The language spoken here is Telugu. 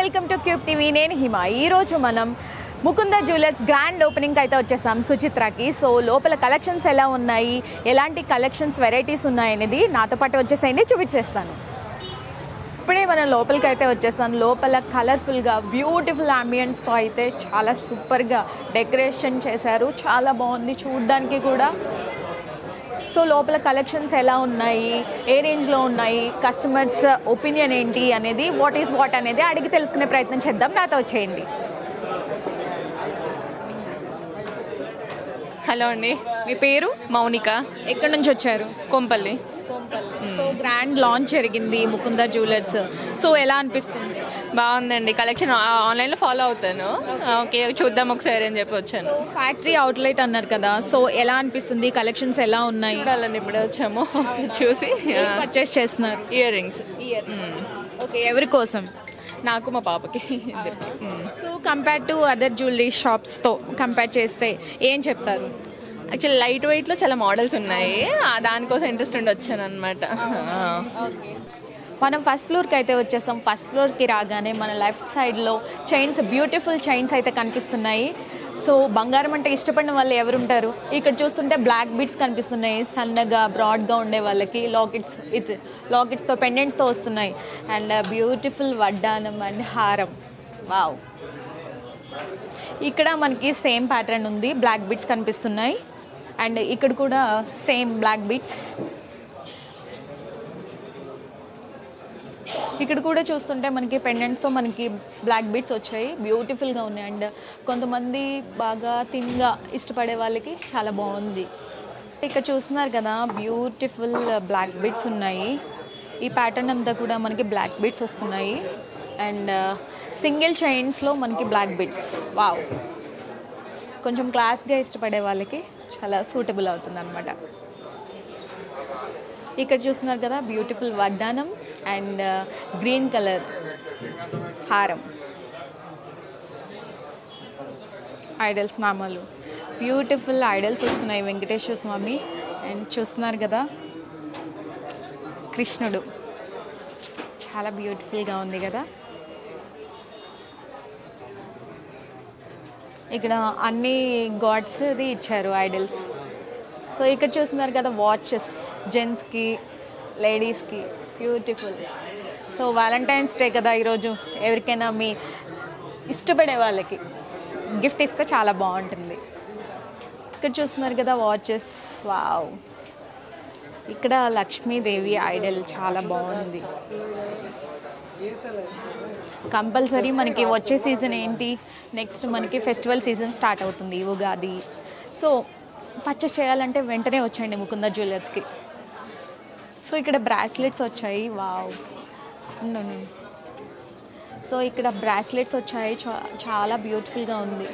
Welcome to cube TV. నేను హిమ. ఈరోజు మనం ముకుంద జ్యువెలర్స్ గ్రాండ్ ఓపెనింగ్కి అయితే వచ్చేసాం సుచిత్రకి. సో లోపల కలెక్షన్స్ ఎలా ఉన్నాయి, ఎలాంటి కలెక్షన్స్ వెరైటీస్ ఉన్నాయనేది నాతో పాటు వచ్చేసేయండి, చూపించేస్తాను. ఇప్పుడే మనం లోపలికి అయితే వచ్చేసాం. లోపల కలర్ఫుల్గా బ్యూటిఫుల్ అంబియన్స్తో అయితే చాలా సూపర్గా డెకరేషన్ చేశారు. చాలా బాగుంది చూడడానికి కూడా. సో లోపల కలెక్షన్స్ ఎలా ఉన్నాయి, ఏ రేంజ్లో ఉన్నాయి, కస్టమర్స్ ఒపీనియన్ ఏంటి అనేది, వాట్ ఈస్ వాట్ అనేది అడిగి తెలుసుకునే ప్రయత్నం చేద్దాం. నాతో వచ్చేయండి. హలో అండి, మీ పేరు? మౌనిక. ఎక్కడి నుంచి వచ్చారు? కొంపల్లి. సో గ్రాండ్ లాంచ్ జరిగింది ముకుంద జ్యువెలర్స్. సో ఎలా అనిపిస్తుంది? బాగుందండి. కలెక్షన్ ఆన్లైన్లో ఫాలో అవుతాను. ఓకే, చూద్దాం ఒకసారి అని చెప్పి వచ్చాను. ఫ్యాక్టరీ అవుట్లెట్ అన్నారు కదా, సో ఎలా అనిపిస్తుంది? కలెక్షన్స్ ఎలా ఉన్నాయి? చూడాలండి, ఇప్పుడే వచ్చాము. చూసి పర్చేస్ చేస్తున్నారు. Ear rings. ఓకే, ఎవరి కోసం? నాకు మా పాపకి ఇద్దరికి. So compare to other jewellery షాప్స్తో కంపేర్ చేస్తే ఏం చెప్తారు? యాక్చువల్లీ లైట్ వెయిట్లో చాలా మోడల్స్ ఉన్నాయి, దానికోసం ఇంట్రెస్ట్ ఉండి వచ్చాను అనమాట. మనం ఫస్ట్ ఫ్లోర్కి అయితే వచ్చేసాం. ఫస్ట్ ఫ్లోర్కి రాగానే మన లెఫ్ట్ సైడ్లో చైన్స్, బ్యూటిఫుల్ చైన్స్ అయితే కనిపిస్తున్నాయి. సో బంగారం అంటే ఇష్టపడిన వాళ్ళు ఎవరుంటారు? ఇక్కడ చూస్తుంటే బ్లాక్ బీడ్స్ కనిపిస్తున్నాయి. సన్నగా బ్రాడ్గా ఉండే వాళ్ళకి లాకెట్స్తో పెండెంట్స్తో వస్తున్నాయి. అండ్ బ్యూటిఫుల్ వడ్డానం అండ్ హారం. వావ్. ఇక్కడ మనకి సేమ్ ప్యాటర్న్ ఉంది, బ్లాక్ బీడ్స్ కనిపిస్తున్నాయి. అండ్ ఇక్కడ కూడా సేమ్ బ్లాక్ బీడ్స్. ఇక్కడ కూడా చూస్తుంటే మనకి పెండెంట్స్తో మనకి బ్లాక్ బీడ్స్ వచ్చాయి, బ్యూటిఫుల్గా ఉన్నాయి. అండ్ కొంతమంది బాగా థిన్గా ఇష్టపడే వాళ్ళకి చాలా బాగుంది. ఇక్కడ చూస్తున్నారు కదా, బ్యూటిఫుల్ బ్లాక్ బీడ్స్ ఉన్నాయి. ఈ ప్యాటర్న్ అంతా కూడా మనకి బ్లాక్ బీడ్స్ వస్తున్నాయి. అండ్ సింగిల్ చైన్స్లో మనకి బ్లాక్ బీడ్స్. వావ్, కొంచెం క్లాస్గా ఇష్టపడే వాళ్ళకి చాలా సూటబుల్ అవుతుంది అనమాట. ఇక్కడ చూస్తున్నారు కదా, బ్యూటిఫుల్ వడ్డానం అండ్ గ్రీన్ కలర్ హారం. ఐడల్స్ నామాలు, బ్యూటిఫుల్ ఐడల్స్ వస్తున్నాయి. వెంకటేశ్వర స్వామి అండ్ చూస్తున్నారు కదా కృష్ణుడు, చాలా బ్యూటిఫుల్గా ఉంది కదా. ఇక్కడ అన్ని గాడ్స్ది ఇచ్చారు ఐడల్స్. సో ఇక్కడ చూస్తున్నారు కదా వాచెస్, జెంట్స్కి లేడీస్కి బ్యూటిఫుల్. సో వ్యాలంటైన్స్ డే కదా ఈరోజు, ఎవరికైనా మీ ఇష్టపడే వాళ్ళకి గిఫ్ట్ ఇస్తే చాలా బాగుంటుంది. ఇక్కడ చూస్తున్నారు కదా వాచెస్. వావ్, ఇక్కడ లక్ష్మీదేవి ఐడల్ చాలా బాగుంది. కంపల్సరీ మనకి వచ్చే సీజన్ ఏంటి, నెక్స్ట్ మనకి ఫెస్టివల్ సీజన్ స్టార్ట్ అవుతుంది, ఉగాది. సో పర్చేస్ చేయాలంటే వెంటనే వచ్చేయండి ముకుంద జ్యువెలర్స్కి. సో ఇక్కడ బ్రాస్లెట్స్ వచ్చాయి. వావ్. సో ఇక్కడ బ్రాస్లెట్స్ వచ్చాయి, చాలా బ్యూటిఫుల్గా ఉంది.